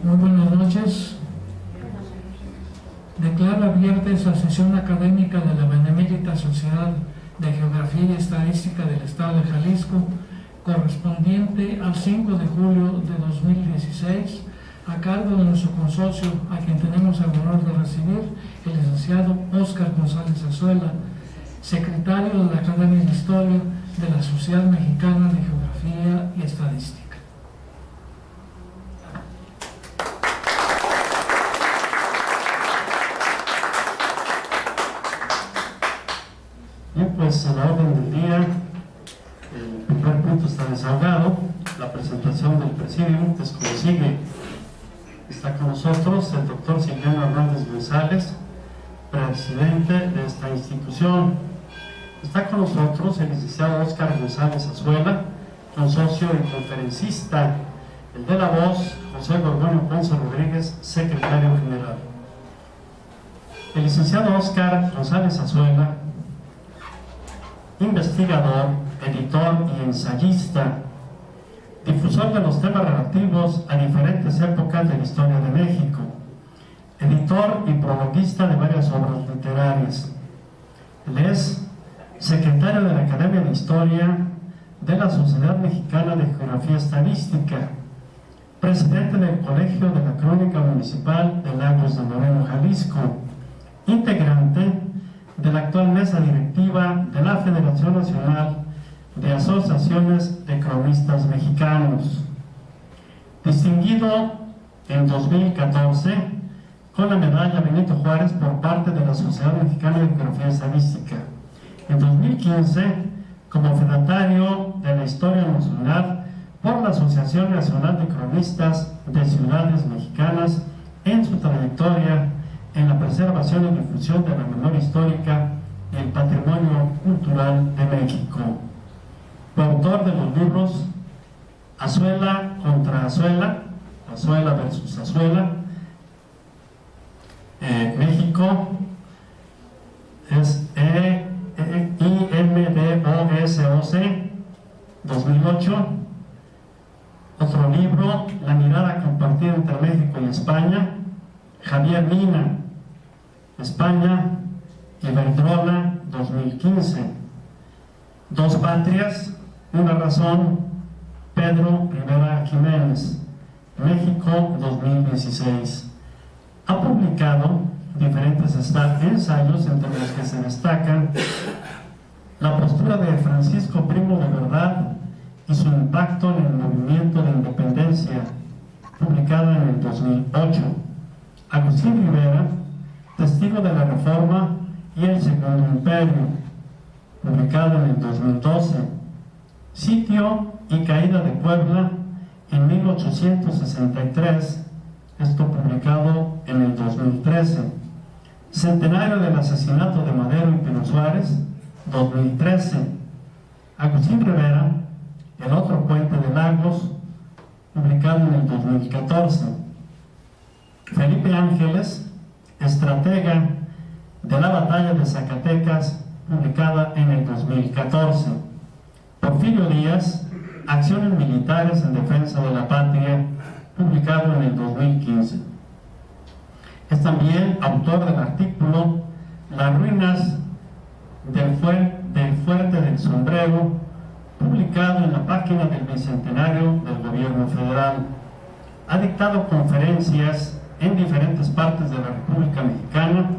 Muy buenas noches. Declaro abierta esta sesión académica de la Benemérita Sociedad de Geografía y Estadística del Estado de Jalisco, correspondiente al 5 de julio de 2016, a cargo de nuestro consorcio, a quien tenemos el honor de recibir, el licenciado Óscar González Azuela, secretario de la Academia de Historia de la Sociedad Mexicana de Geografía y Estadística. Bien, pues en la orden del día, el primer punto está desahogado, la presentación del presidium es como sigue. Está con nosotros el doctor Silviano Hernández González, presidente de esta institución. Está con nosotros el licenciado Óscar González Azuela, consocio y conferencista. El de la voz, José Gorgonio Ponce Rodríguez, secretario general. El licenciado Óscar González Azuela, investigador, editor y ensayista, difusor de los temas relativos a diferentes épocas de la historia de México, editor y prologuista de varias obras literarias. Él es secretario de la Academia de Historia de la Sociedad Mexicana de Geografía Estadística, presidente del Colegio de la Crónica Municipal de Lagos de Moreno, Jalisco, integrante de la actual mesa directiva de la Federación Nacional de Asociaciones de Cronistas Mexicanos, distinguido en 2014 con la medalla Benito Juárez por parte de la Sociedad Mexicana de Geografía Estadística, en 2015 como fedatario de la Historia Nacional por la Asociación Nacional de Cronistas de Ciudades Mexicanas en su trayectoria en la preservación y difusión de la memoria histórica y el patrimonio cultural de México. Coautor de los libros Azuela contra Azuela, Azuela versus Azuela, México, es IMDOSOC 2008. Otro libro, La mirada compartida entre México y España, Javier Mina, España, Iberdrola 2015. Dos patrias, una razón, Pedro Rivera Jiménez, México 2016. Ha publicado diferentes ensayos, entre los que se destacan La postura de Francisco Primo de Verdad y su impacto en el movimiento de independencia, publicada en el 2008. Agustín Rivera, Testigo de la Reforma y el Segundo Imperio, publicado en el 2012. Sitio y caída de Puebla en 1863, esto publicado en el 2013. Centenario del asesinato de Madero y Pino Suárez, 2013. Agustín Rivera, El otro puente de Lagos, publicado en el 2014. Felipe Ángeles, Estratega de la Batalla de Zacatecas, publicada en el 2014. Porfirio Díaz, Acciones militares en defensa de la patria, publicado en el 2015. Es también autor del artículo Las ruinas del Fuerte del Sombrero, publicado en la página del Bicentenario del Gobierno Federal. Ha dictado conferencias en diferentes partes de la República Mexicana,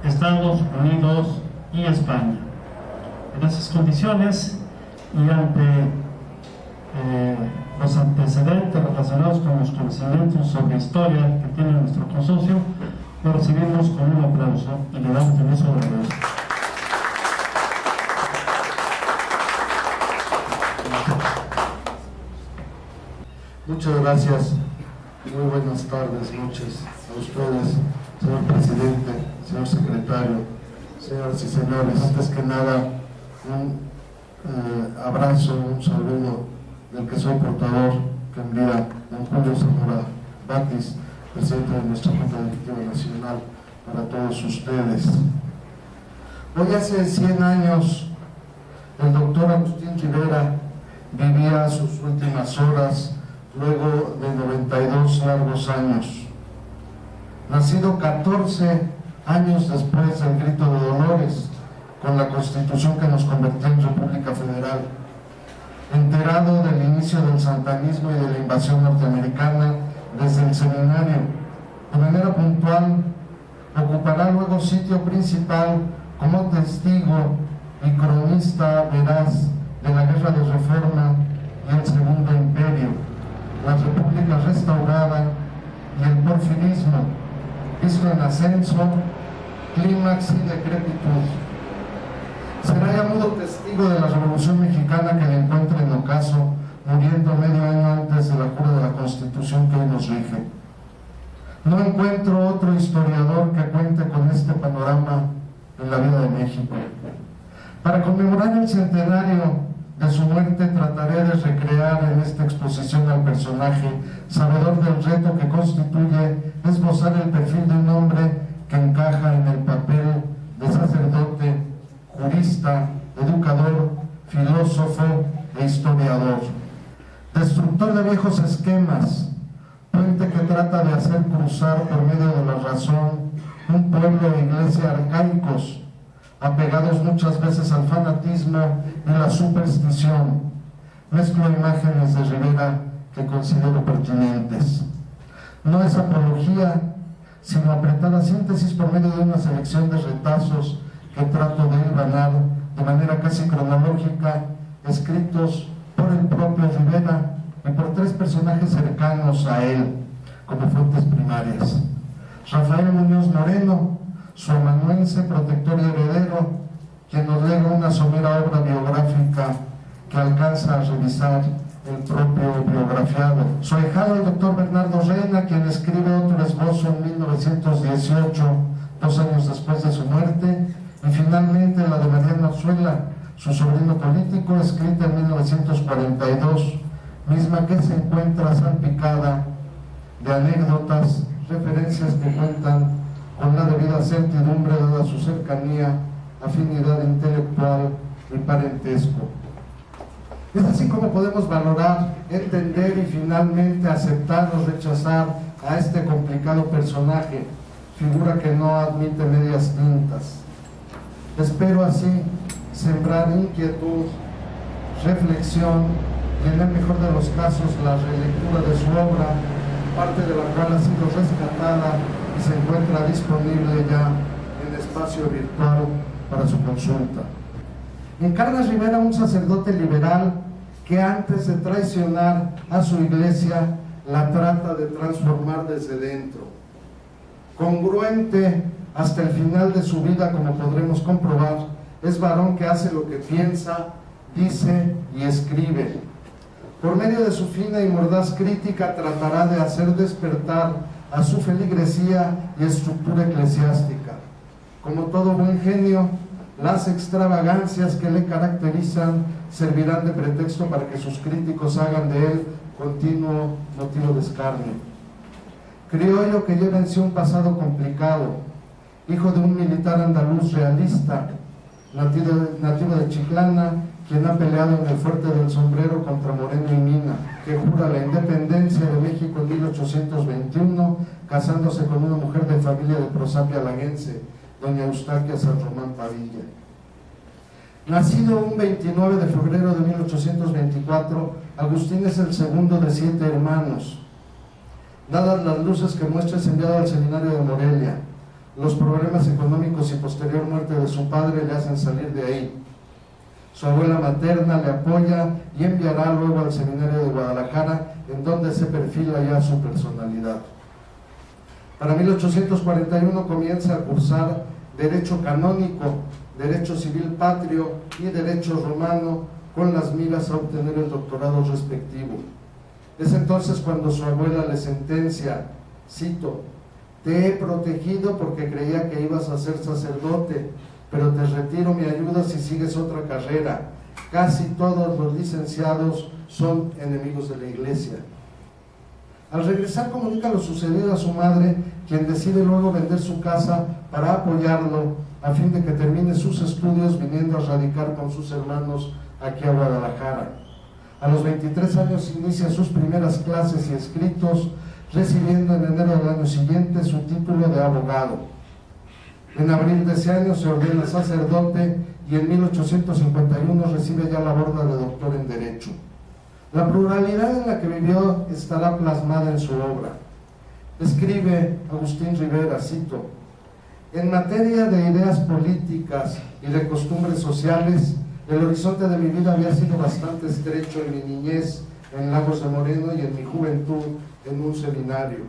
Estados Unidos y España. En esas condiciones y ante los antecedentes relacionados con los conocimientos sobre historia que tiene nuestro consorcio, lo recibimos con un aplauso y le damos el uso de la voz. Muchas gracias. Muy buenas tardes, noches a ustedes, señor presidente, señor secretario, señoras y señores. Antes que nada, un abrazo, un saludo del que soy portador, que envía don Julio Zamora Batis, presidente de nuestra Junta Directiva Nacional, para todos ustedes. Hoy hace 100 años, el doctor Agustín Rivera vivía sus últimas horas luego de 92 largos años. Nacido 14 años después del Grito de Dolores, con la Constitución que nos convirtió en República Federal, enterado del inicio del santanismo y de la invasión norteamericana desde el seminario, de manera puntual, ocupará luego sitio principal como testigo y cronista veraz de la Guerra de Reforma y el Segundo Imperio, la República restaurada y el porfirismo, visto en ascenso, clímax y decrepitud. Será ya mudo testigo de la Revolución Mexicana que le encuentra en ocaso, muriendo medio año antes de la jura de la Constitución que hoy nos rige. No encuentro otro historiador que cuente con este panorama en la vida de México. Para conmemorar el centenario de su muerte, trataré de recrear en esta exposición al personaje, sabedor del reto que constituye esbozar el perfil de un hombre que encaja en el papel de sacerdote, jurista, educador, filósofo e historiador. Destructor de viejos esquemas, puente que trata de hacer cruzar por medio de la razón un pueblo e iglesia arcaicos, apegados muchas veces al fanatismo y la superstición. Mezclo imágenes de Rivera que considero pertinentes. No es apología, sino apretada síntesis por medio de una selección de retazos que trato de hilvanar de manera casi cronológica, escritos por el propio Rivera y por tres personajes cercanos a él como fuentes primarias. Rafael Muñoz Moreno, su amanuense, protector y heredero, quien nos lega una somera obra biográfica que alcanza a revisar el propio biografiado. Su ahijado, el doctor Bernardo Reina, quien escribe otro esbozo en 1918, 2 años después de su muerte, y finalmente la de Mariano Orzuela, su sobrino político, escrita en 1942, misma que se encuentra salpicada de anécdotas, referencias que cuentan con la debida certidumbre dada su cercanía, afinidad intelectual y parentesco. Es así como podemos valorar, entender y finalmente aceptar o rechazar a este complicado personaje, figura que no admite medias tintas. Espero así sembrar inquietud, reflexión y en el mejor de los casos la relectura de su obra, parte de la cual ha sido rescatada y se encuentra disponible ya en espacio virtual para su consulta. Encarna Rivera un sacerdote liberal que antes de traicionar a su iglesia la trata de transformar desde dentro. Congruente hasta el final de su vida, como podremos comprobar, es varón que hace lo que piensa, dice y escribe. Por medio de su fina y mordaz crítica tratará de hacer despertar a su feligresía y estructura eclesiástica. Como todo buen genio, las extravagancias que le caracterizan servirán de pretexto para que sus críticos hagan de él continuo motivo de escarnio. Criollo que lleva en sí un pasado complicado, hijo de un militar andaluz realista, nativo de Chiclana, quien ha peleado en el Fuerte del Sombrero contra Moreno y Mina, que jura la independencia de México en 1821, casándose con una mujer de familia de prosapia alaguense, doña Eustaquia San Román Padilla. Nacido un 29 de febrero de 1824, Agustín es el segundo de 7 hermanos. Dadas las luces que muestra, es enviado al seminario de Morelia. Los problemas económicos y posterior muerte de su padre le hacen salir de ahí. Su abuela materna le apoya y enviará luego al seminario de Guadalajara, en donde se perfila ya su personalidad. Para 1841 comienza a cursar Derecho Canónico, Derecho Civil Patrio y Derecho Romano, con las miras a obtener el doctorado respectivo. Es entonces cuando su abuela le sentencia, cito: "Te he protegido porque creía que ibas a ser sacerdote, pero te retiro mi ayuda si sigues otra carrera. Casi todos los licenciados son enemigos de la iglesia". Al regresar comunica lo sucedido a su madre, quien decide luego vender su casa para apoyarlo a fin de que termine sus estudios, viniendo a radicar con sus hermanos aquí a Guadalajara. A los 23 años inicia sus primeras clases y escritos, recibiendo en enero del año siguiente su título de abogado. En abril de ese año se ordena sacerdote y en 1851 recibe ya la borda de doctor en Derecho. La pluralidad en la que vivió estará plasmada en su obra. Escribe Agustín Rivera, cito: en materia de ideas políticas y de costumbres sociales, el horizonte de mi vida había sido bastante estrecho en mi niñez en Lagos de Moreno y en mi juventud en un seminario.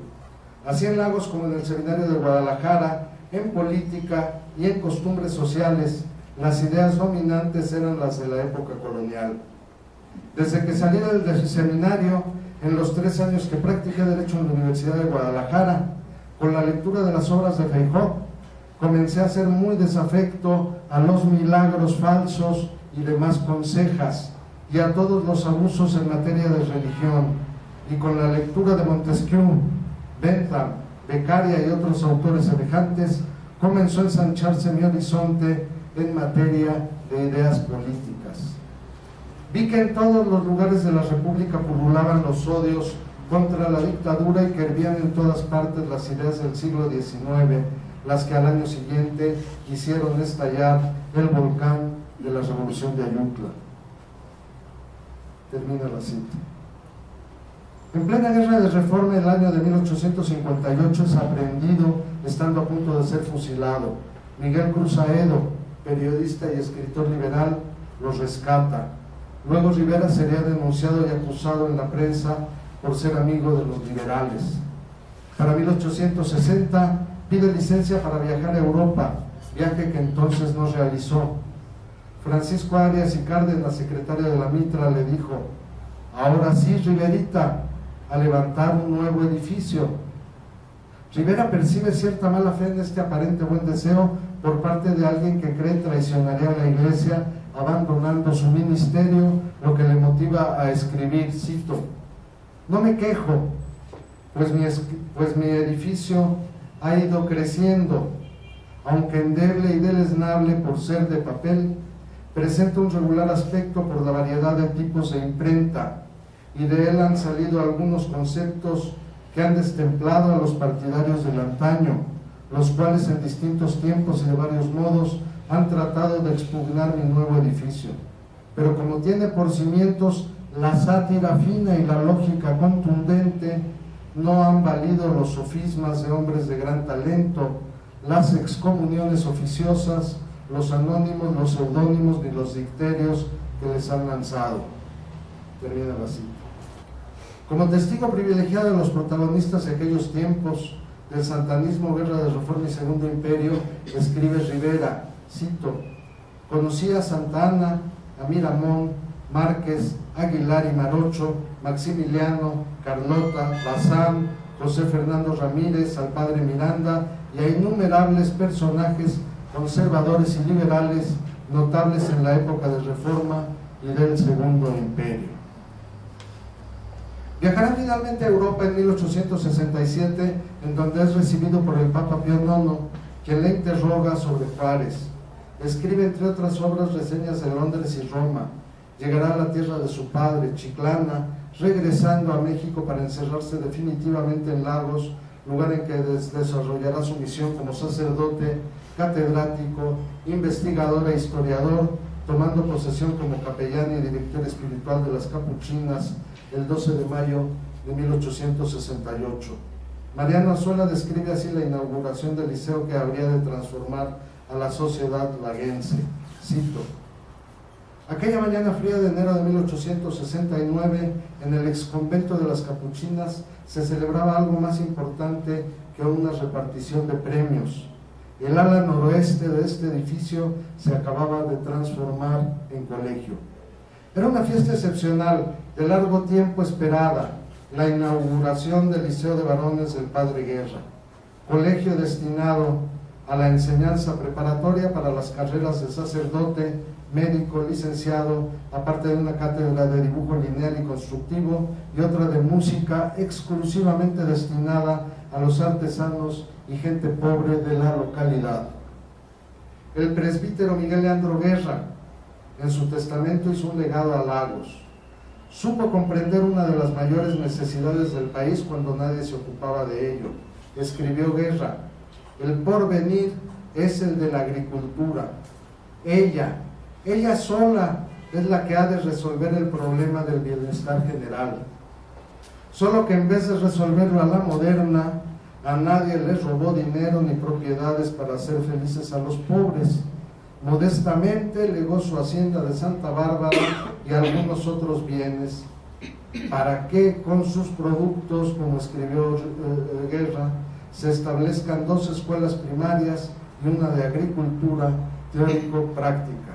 Así en Lagos como en el seminario de Guadalajara, en política y en costumbres sociales, las ideas dominantes eran las de la época colonial. Desde que salí del seminario, en los 3 años que practiqué Derecho en la Universidad de Guadalajara, con la lectura de las obras de Feijóo, comencé a ser muy desafecto a los milagros falsos y demás consejas, y a todos los abusos en materia de religión, y con la lectura de Montesquieu, Bentham, Beccaria y otros autores semejantes, comenzó a ensancharse mi horizonte en materia de ideas políticas. Vi que en todos los lugares de la República pululaban los odios contra la dictadura y que hervían en todas partes las ideas del siglo XIX, las que al año siguiente hicieron estallar el volcán de la Revolución de Ayutla. Termina la cita. En plena guerra de reforma, el año de 1858, es aprehendido, estando a punto de ser fusilado. Miguel Cruz Aedo, periodista y escritor liberal, los rescata. Luego Rivera sería denunciado y acusado en la prensa por ser amigo de los liberales. Para 1860 pide licencia para viajar a Europa, viaje que entonces no realizó. Francisco Arias y Cárdenas, secretario de la Mitra, le dijo: ahora sí, Riverita, a levantar un nuevo edificio. Rivera percibe cierta mala fe en este aparente buen deseo por parte de alguien que cree traicionaría a la Iglesia abandonando su ministerio, lo que le motiva a escribir, cito: no me quejo, pues mi edificio ha ido creciendo, aunque endeble y deleznable por ser de papel, presenta un regular aspecto por la variedad de tipos de imprenta, y de él han salido algunos conceptos que han destemplado a los partidarios del antaño, los cuales en distintos tiempos y de varios modos han tratado de expugnar mi nuevo edificio. Pero como tiene por cimientos la sátira fina y la lógica contundente, no han valido los sofismas de hombres de gran talento, las excomuniones oficiosas, los anónimos, los seudónimos ni los dicterios que les han lanzado. Termina la cita. Como testigo privilegiado de los protagonistas de aquellos tiempos del santanismo, guerra de reforma y segundo imperio, escribe Rivera, cito: conocí a Santa Anna, a Miramón, Márquez, Aguilar y Marocho, Maximiliano, Carlota, Bazán, José Fernando Ramírez, al padre Miranda y a innumerables personajes conservadores y liberales notables en la época de Reforma y del Segundo Imperio. Viajará finalmente a Europa en 1867, en donde es recibido por el Papa Pío IX, quien le interroga sobre Juárez. Escribe, entre otras obras, reseñas de Londres y Roma. Llegará a la tierra de su padre, Chiclana, regresando a México para encerrarse definitivamente en Lagos, lugar en que desarrollará su misión como sacerdote, catedrático, investigador e historiador, tomando posesión como capellán y director espiritual de las Capuchinas el 12 de mayo de 1868. Mariano Azuela describe así la inauguración del liceo que habría de transformar a la sociedad laguense. Cito: aquella mañana fría de enero de 1869, en el exconvento de las Capuchinas se celebraba algo más importante que una repartición de premios. El ala noroeste de este edificio se acababa de transformar en colegio. Era una fiesta excepcional, de largo tiempo esperada, la inauguración del Liceo de Varones del Padre Guerra, colegio destinado a la enseñanza preparatoria para las carreras de sacerdote, médico, licenciado, aparte de una cátedra de dibujo lineal y constructivo y otra de música exclusivamente destinada a los artesanos y gente pobre de la localidad. El presbítero Miguel Leandro Guerra, en su testamento, hizo un legado a Lagos. Supo comprender una de las mayores necesidades del país cuando nadie se ocupaba de ello. Escribió Guerra: el porvenir es el de la agricultura. Ella sola es la que ha de resolver el problema del bienestar general. Solo que en vez de resolverlo a la moderna, a nadie les robó dinero ni propiedades para hacer felices a los pobres. Modestamente legó su hacienda de Santa Bárbara y algunos otros bienes, para que con sus productos, como escribió Guerra, se establezcan 2 escuelas primarias y una de agricultura teórico-práctica.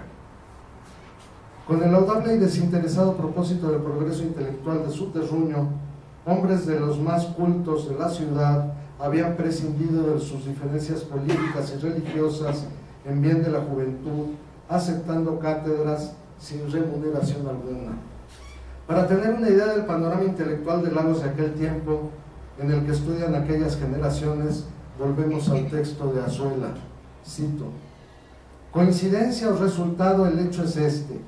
Con el laudable y desinteresado propósito del progreso intelectual de su terruño, hombres de los más cultos de la ciudad habían prescindido de sus diferencias políticas y religiosas en bien de la juventud, aceptando cátedras sin remuneración alguna. Para tener una idea del panorama intelectual de Lagos de aquel tiempo, en el que estudian aquellas generaciones, volvemos al texto de Azuela. Cito: coincidencia o resultado, el hecho es este: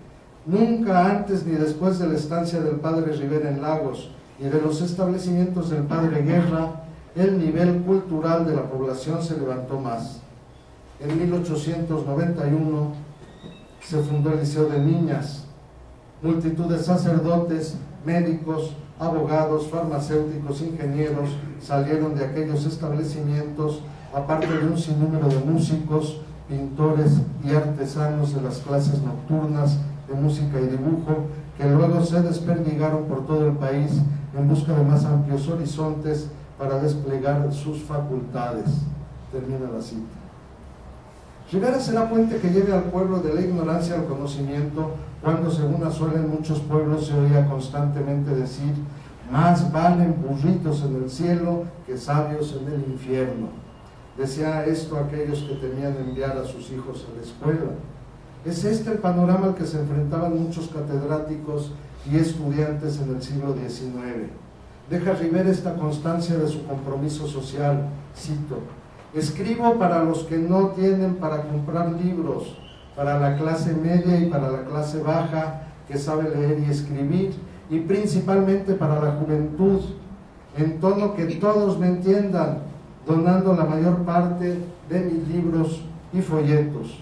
nunca antes ni después de la estancia del padre Rivera en Lagos y de los establecimientos del padre Guerra, el nivel cultural de la población se levantó más. En 1891 se fundó el Liceo de Niñas. Multitud de sacerdotes, médicos, abogados, farmacéuticos, ingenieros salieron de aquellos establecimientos, aparte de un sinnúmero de músicos, pintores y artesanos de las clases nocturnas de música y dibujo, que luego se desperdigaron por todo el país en busca de más amplios horizontes para desplegar sus facultades. Termina la cita. Rivera será puente que lleve al pueblo de la ignorancia al conocimiento, cuando, según Azuela, en muchos pueblos se oía constantemente decir: más valen burritos en el cielo que sabios en el infierno. Decía esto aquellos que temían enviar a sus hijos a la escuela. Es este el panorama al que se enfrentaban muchos catedráticos y estudiantes en el siglo XIX. Deja Rivera esta constancia de su compromiso social. Cito: escribo para los que no tienen para comprar libros, para la clase media y para la clase baja que sabe leer y escribir, y principalmente para la juventud, en tono que todos me entiendan, donando la mayor parte de mis libros y folletos.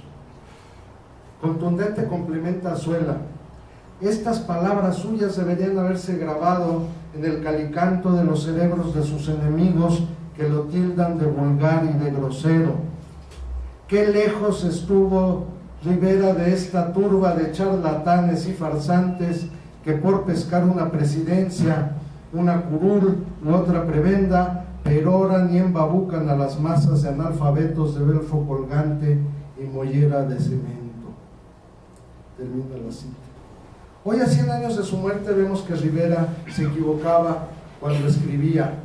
Contundente complementa Azuela: estas palabras suyas deberían haberse grabado en el calicanto de los cerebros de sus enemigos, que lo tildan de vulgar y de grosero. Qué lejos estuvo Rivera de esta turba de charlatanes y farsantes que por pescar una presidencia, una curul u otra prebenda, peroran y embabucan a las masas de analfabetos de belfo colgante y mollera de cemento. Termina la cita. Hoy, a 100 años de su muerte, vemos que Rivera se equivocaba cuando escribía.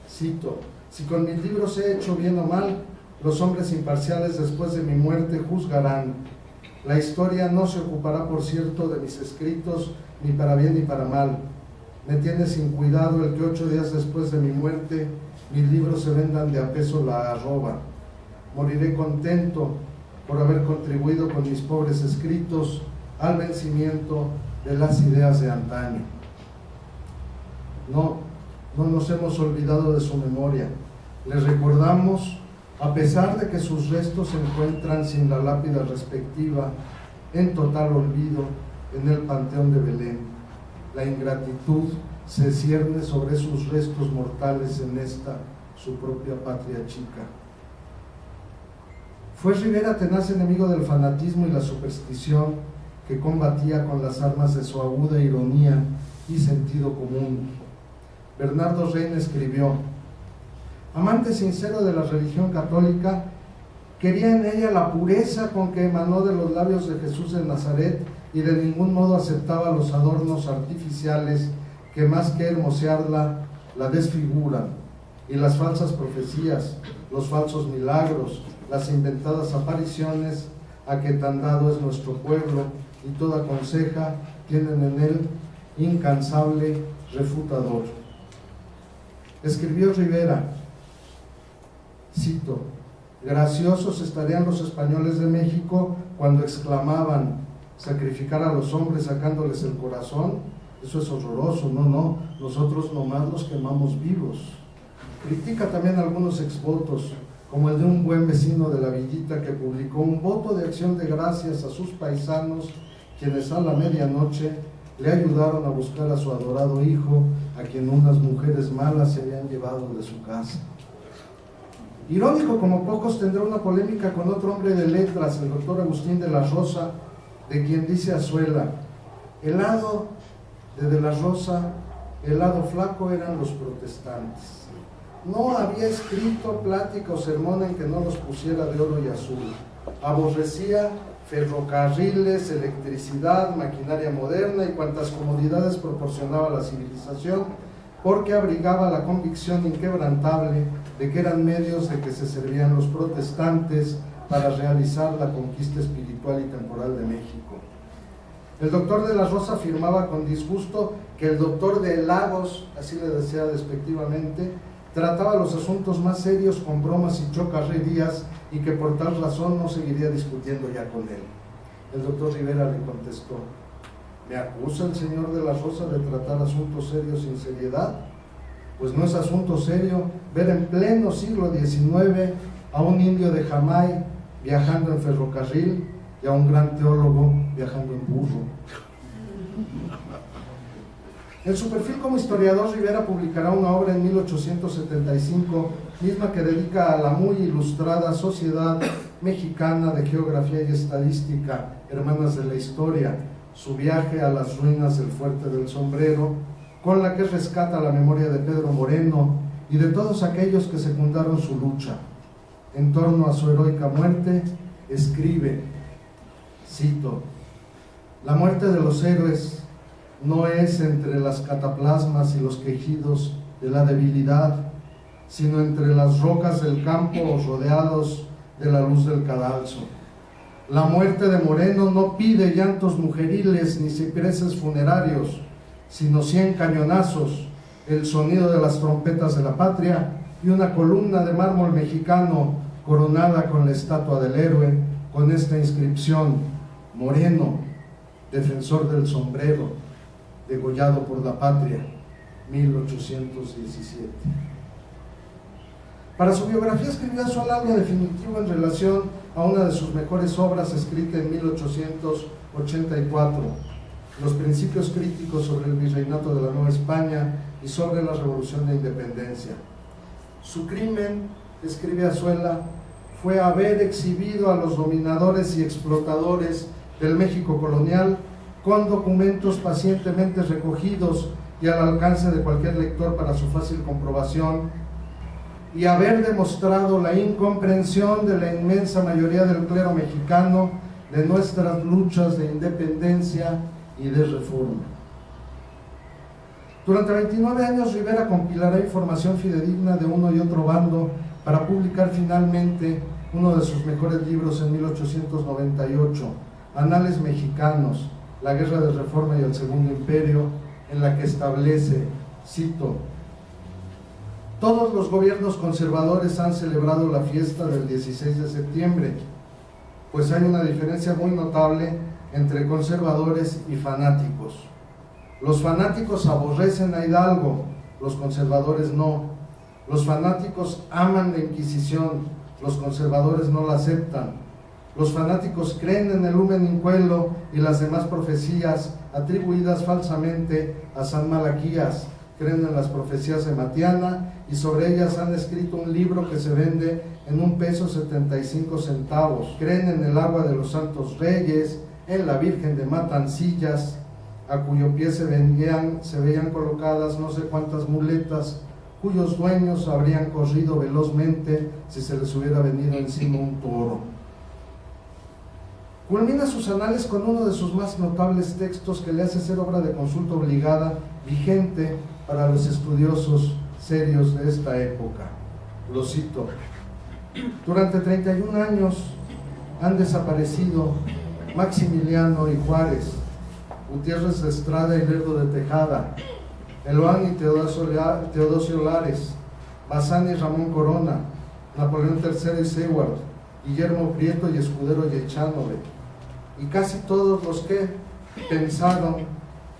Cito: si con mis libros he hecho bien o mal, los hombres imparciales después de mi muerte juzgarán. La historia no se ocupará, por cierto, de mis escritos, ni para bien ni para mal. Me tiene sin cuidado el que 8 días después de mi muerte mis libros se vendan de a peso la arroba. Moriré contento por haber contribuido con mis pobres escritos al vencimiento de las ideas de antaño. No nos hemos olvidado de su memoria. Les recordamos, a pesar de que sus restos se encuentran sin la lápida respectiva, en total olvido, en el Panteón de Belén. La ingratitud se cierne sobre sus restos mortales en esta, su propia patria chica. Fue Rivera tenaz enemigo del fanatismo y la superstición, que combatía con las armas de su aguda ironía y sentido común. Bernardo Reina escribió: amante sincero de la religión católica, quería en ella la pureza con que emanó de los labios de Jesús de Nazaret, y de ningún modo aceptaba los adornos artificiales que, más que hermosearla, la desfiguran, y las falsas profecías, los falsos milagros, las inventadas apariciones a que tan dado es nuestro pueblo, y toda conseja tienen en él incansable refutador. Escribió Rivera, cito: graciosos estarían los españoles de México cuando exclamaban: sacrificar a los hombres sacándoles el corazón, eso es horroroso, no, nosotros nomás los quemamos vivos. Critica también algunos exvotos, como el de un buen vecino de la villita que publicó un voto de acción de gracias a sus paisanos, quienes a la medianoche le ayudaron a buscar a su adorado hijo, a quien unas mujeres malas se habían llevado de su casa. Irónico como pocos, tendrá una polémica con otro hombre de letras, el doctor Agustín de la Rosa, de quien dice Azuela: el lado de la Rosa, el lado flaco eran los protestantes. No había escrito, plática o sermón en que no los pusiera de oro y azul. Aborrecía ferrocarriles, electricidad, maquinaria moderna y cuantas comodidades proporcionaba la civilización, porque abrigaba la convicción inquebrantable de que eran medios de que se servían los protestantes para realizar la conquista espiritual y temporal de México. El doctor de la Rosa afirmaba con disgusto que el doctor de Lagos, así le decía despectivamente, trataba los asuntos más serios con bromas y chocarrerías y que por tal razón no seguiría discutiendo ya con él. El doctor Rivera le contestó: ¿me acusa el señor de la Rosa de tratar asuntos serios sin seriedad? Pues no es asunto serio ver en pleno siglo XIX a un indio de Jamay viajando en ferrocarril y a un gran teólogo viajando en burro. En su perfil como historiador, Rivera publicará una obra en 1875, misma que dedica a la muy ilustrada Sociedad Mexicana de Geografía y Estadística, Hermanas de la Historia, su viaje a las ruinas del Fuerte del Sombrero, con la que rescata la memoria de Pedro Moreno y de todos aquellos que secundaron su lucha. En torno a su heroica muerte, escribe, cito: la muerte de los héroes no es entre las cataplasmas y los quejidos de la debilidad, sino entre las rocas del campo rodeados de la luz del cadalso. La muerte de Moreno no pide llantos mujeriles ni cipreses funerarios, sino 100 cañonazos, el sonido de las trompetas de la patria y una columna de mármol mexicano coronada con la estatua del héroe, con esta inscripción: Moreno, defensor del sombrero, degollado por la patria, 1817. Para su biografía escribió solo algo definitivo en relación a una de sus mejores obras, escrita en 1884, Los principios críticos sobre el virreinato de la Nueva España y sobre la Revolución de Independencia. Su crimen, escribe Azuela, fue haber exhibido a los dominadores y explotadores del México colonial con documentos pacientemente recogidos y al alcance de cualquier lector para su fácil comprobación, y haber demostrado la incomprensión de la inmensa mayoría del clero mexicano de nuestras luchas de independencia y de reforma. Durante 29 años Rivera compilará información fidedigna de uno y otro bando para publicar finalmente uno de sus mejores libros en 1898, Anales Mexicanos, la Guerra de Reforma y el Segundo Imperio, en la que establece, cito: todos los gobiernos conservadores han celebrado la fiesta del 16 de septiembre, pues hay una diferencia muy notable entre conservadores y fanáticos. Los fanáticos aborrecen a Hidalgo, los conservadores no. Los fanáticos aman la Inquisición, los conservadores no la aceptan. Los fanáticos creen en el Lumen Incuelo y las demás profecías atribuidas falsamente a San Malaquías, creen en las profecías de Matiana y sobre ellas han escrito un libro que se vende en $1.75. Creen en el agua de los Santos Reyes, en la Virgen de Matancillas, a cuyo pie se veían colocadas no sé cuántas muletas, cuyos dueños habrían corrido velozmente si se les hubiera venido encima un toro. Culmina sus anales con uno de sus más notables textos que le hace ser obra de consulta obligada, vigente para los estudiosos serios de esta época. Lo cito: durante 31 años han desaparecido Maximiliano y Juárez, Gutiérrez de Estrada y Lerdo de Tejada, Eloán y Teodosio Lares, Bazán y Ramón Corona, Napoleón III y Seward, Guillermo Prieto y Escudero y Echanove, y casi todos los que pensaron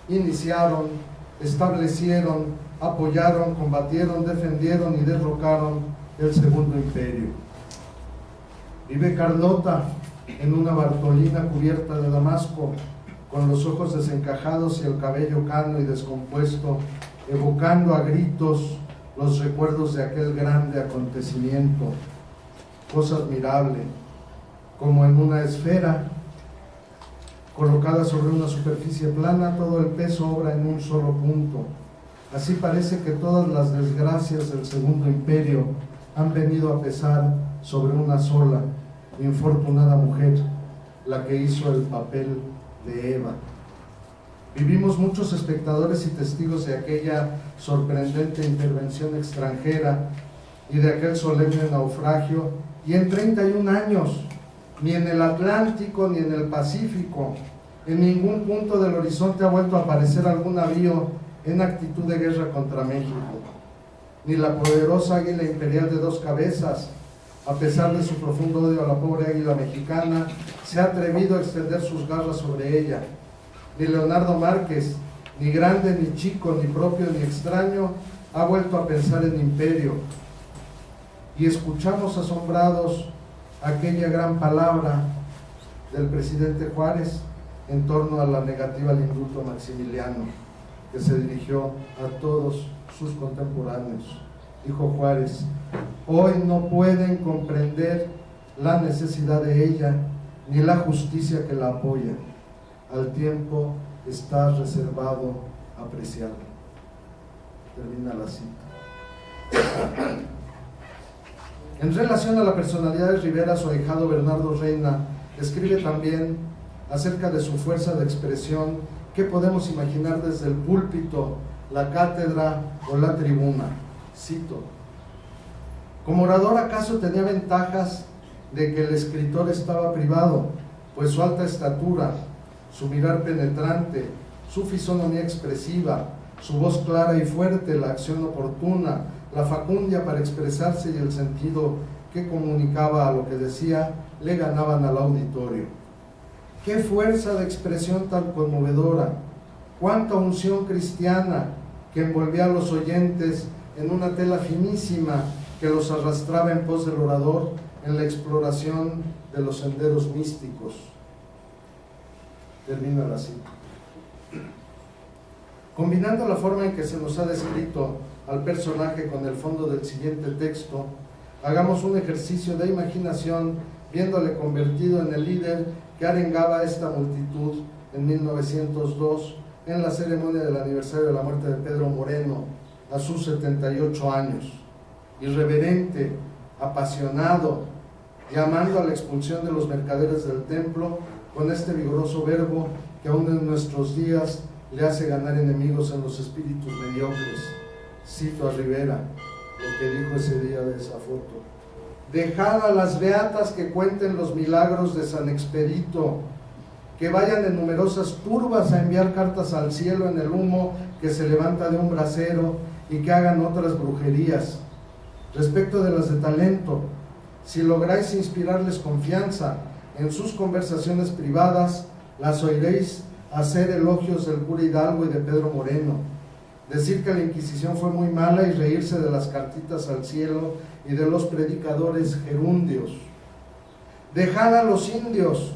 iniciaron, establecieron, apoyaron, combatieron, defendieron y derrocaron el Segundo Imperio. Vive Carlota en una Bartolina cubierta de damasco, con los ojos desencajados y el cabello cano y descompuesto, evocando a gritos los recuerdos de aquel grande acontecimiento, cosa admirable, como en una esfera colocada sobre una superficie plana, todo el peso obra en un solo punto. Así parece que todas las desgracias del Segundo Imperio han venido a pesar sobre una sola, infortunada mujer, la que hizo el papel de Eva. Vivimos muchos espectadores y testigos de aquella sorprendente intervención extranjera y de aquel solemne naufragio, y en 31 años, ni en el Atlántico ni en el Pacífico, en ningún punto del horizonte ha vuelto a aparecer algún navío en actitud de guerra contra México. Ni la poderosa águila imperial de 2 cabezas, a pesar de su profundo odio a la pobre águila mexicana, se ha atrevido a extender sus garras sobre ella. Ni Leonardo Márquez, ni grande, ni chico, ni propio, ni extraño, ha vuelto a pensar en imperio. Y escuchamos asombrados aquella gran palabra del presidente Juárez en torno a la negativa al indulto a Maximiliano, que se dirigió a todos sus contemporáneos. Dijo Juárez: hoy no pueden comprender la necesidad de ella, ni la justicia que la apoya. Al tiempo está reservado apreciarla. Termina la cita. En relación a la personalidad de Rivera, su ahijado Bernardo Reina escribe también acerca de su fuerza de expresión que podemos imaginar desde el púlpito, la cátedra o la tribuna. Cito: como orador acaso tenía ventajas de que el escritor estaba privado, pues su alta estatura, su mirar penetrante, su fisonomía expresiva, su voz clara y fuerte, la acción oportuna, la facundia para expresarse y el sentido que comunicaba a lo que decía, le ganaban al auditorio. ¡Qué fuerza de expresión tan conmovedora! ¡Cuánta unción cristiana que envolvía a los oyentes en una tela finísima que los arrastraba en pos del orador en la exploración de los senderos místicos! Termina la cita. Combinando la forma en que se nos ha descrito al personaje con el fondo del siguiente texto, hagamos un ejercicio de imaginación viéndole convertido en el líder que arengaba a esta multitud en 1902 en la ceremonia del aniversario de la muerte de Pedro Moreno a sus 78 años, irreverente, apasionado, llamando a la expulsión de los mercaderes del templo con este vigoroso verbo que aún en nuestros días le hace ganar enemigos en los espíritus mediocres. Cito a Rivera, lo que dijo ese día de esa foto: dejad a las beatas que cuenten los milagros de San Expedito, que vayan en numerosas turbas a enviar cartas al cielo en el humo que se levanta de un brasero y que hagan otras brujerías. Respecto de las de talento, si lográis inspirarles confianza en sus conversaciones privadas, las oiréis hacer elogios del cura Hidalgo y de Pedro Moreno, decir que la Inquisición fue muy mala y reírse de las cartitas al cielo y de los predicadores gerundios. Dejad a los indios,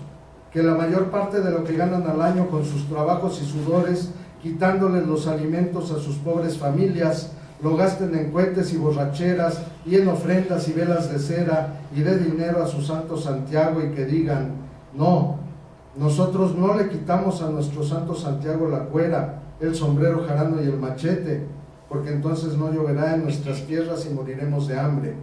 que la mayor parte de lo que ganan al año con sus trabajos y sudores, quitándoles los alimentos a sus pobres familias, lo gasten en cohetes y borracheras y en ofrendas y velas de cera y de dinero a su santo Santiago, y que digan: no, nosotros no le quitamos a nuestro santo Santiago la cuera, el sombrero jarano y el machete, porque entonces no lloverá en nuestras tierras y moriremos de hambre.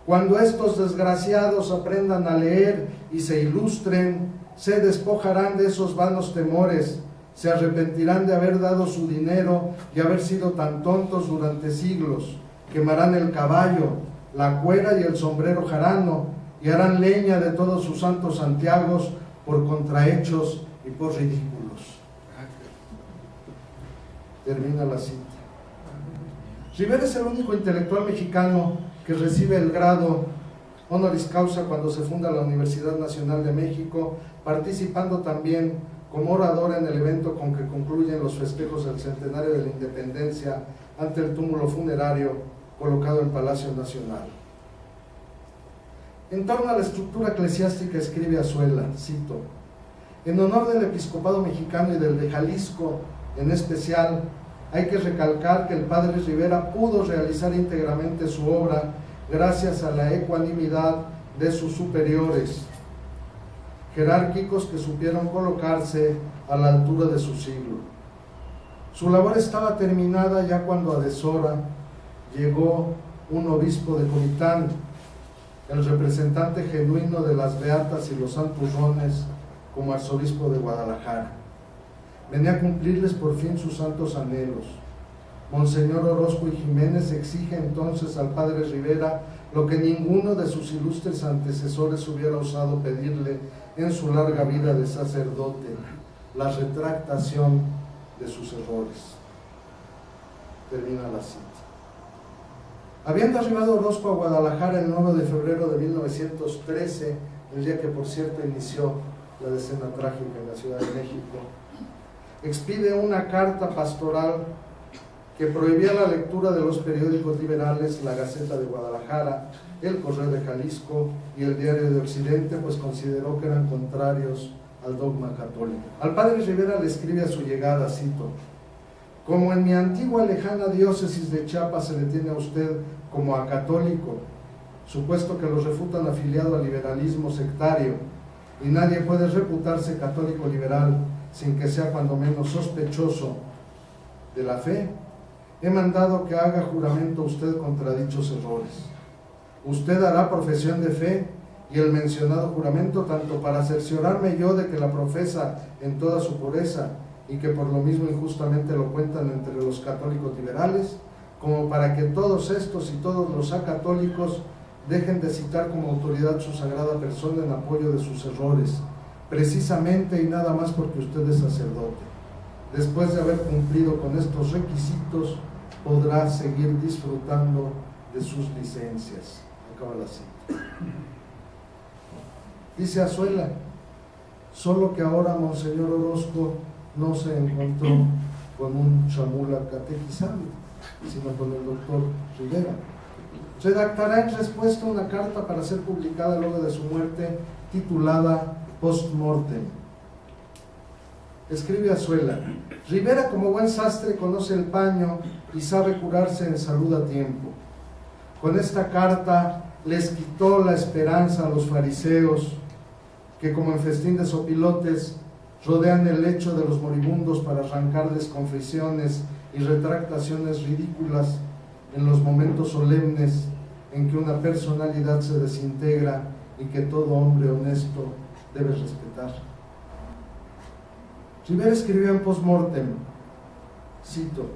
Cuando estos desgraciados aprendan a leer y se ilustren, se despojarán de esos vanos temores, se arrepentirán de haber dado su dinero y haber sido tan tontos durante siglos, quemarán el caballo, la cuera y el sombrero jarano, y harán leña de todos sus santos Santiagos por contrahechos y por ridículos. Termina la cita. Rivera es el único intelectual mexicano que recibe el grado honoris causa cuando se funda la Universidad Nacional de México, participando también como orador en el evento con que concluyen los festejos del centenario de la independencia ante el túmulo funerario colocado en Palacio Nacional. En torno a la estructura eclesiástica escribe Azuela, cito: en honor del episcopado mexicano y del de Jalisco en especial, hay que recalcar que el padre Rivera pudo realizar íntegramente su obra gracias a la ecuanimidad de sus superiores, jerárquicos que supieron colocarse a la altura de su siglo. Su labor estaba terminada ya cuando a deshora llegó un obispo de Comitán, el representante genuino de las beatas y los santurrones como arzobispo de Guadalajara. Venía a cumplirles por fin sus santos anhelos. Monseñor Orozco y Jiménez exige entonces al padre Rivera lo que ninguno de sus ilustres antecesores hubiera osado pedirle en su larga vida de sacerdote: la retractación de sus errores. Termina la cita. Habiendo arribado Orozco a Guadalajara el 9 de febrero de 1913, el día que por cierto inició la decena trágica en la Ciudad de México, expide una carta pastoral que prohibía la lectura de los periódicos liberales, la Gaceta de Guadalajara, el Correo de Jalisco y el Diario de Occidente, pues consideró que eran contrarios al dogma católico. Al padre Rivera le escribe a su llegada, cito: como en mi antigua lejana diócesis de Chiapas se le tiene a usted como a católico, supuesto que lo refutan afiliado al liberalismo sectario, y nadie puede reputarse católico liberal sin que sea cuando menos sospechoso de la fe, he mandado que haga juramento usted contra dichos errores. Usted hará profesión de fe y el mencionado juramento tanto para cerciorarme yo de que la profesa en toda su pureza y que por lo mismo injustamente lo cuentan entre los católicos liberales, como para que todos estos y todos los acatólicos dejen de citar como autoridad su sagrada persona en apoyo de sus errores, precisamente y nada más porque usted es sacerdote. Después de haber cumplido con estos requisitos, podrá seguir disfrutando de sus licencias. Acaba la cita. Dice Azuela: solo que ahora Monseñor Orozco no se encontró con un chamula catequizando, sino con el doctor Rivera. Redactará en respuesta una carta para ser publicada luego de su muerte, titulada Post-Mortem. Escribe Azuela: Rivera, como buen sastre, conoce el paño y sabe curarse en salud a tiempo. Con esta carta les quitó la esperanza a los fariseos que, como en festín de sopilotes, rodean el lecho de los moribundos para arrancarles confesiones y retractaciones ridículas en los momentos solemnes en que una personalidad se desintegra y que todo hombre honesto debe respetar. Rivera escribió en Post-Mortem, cito: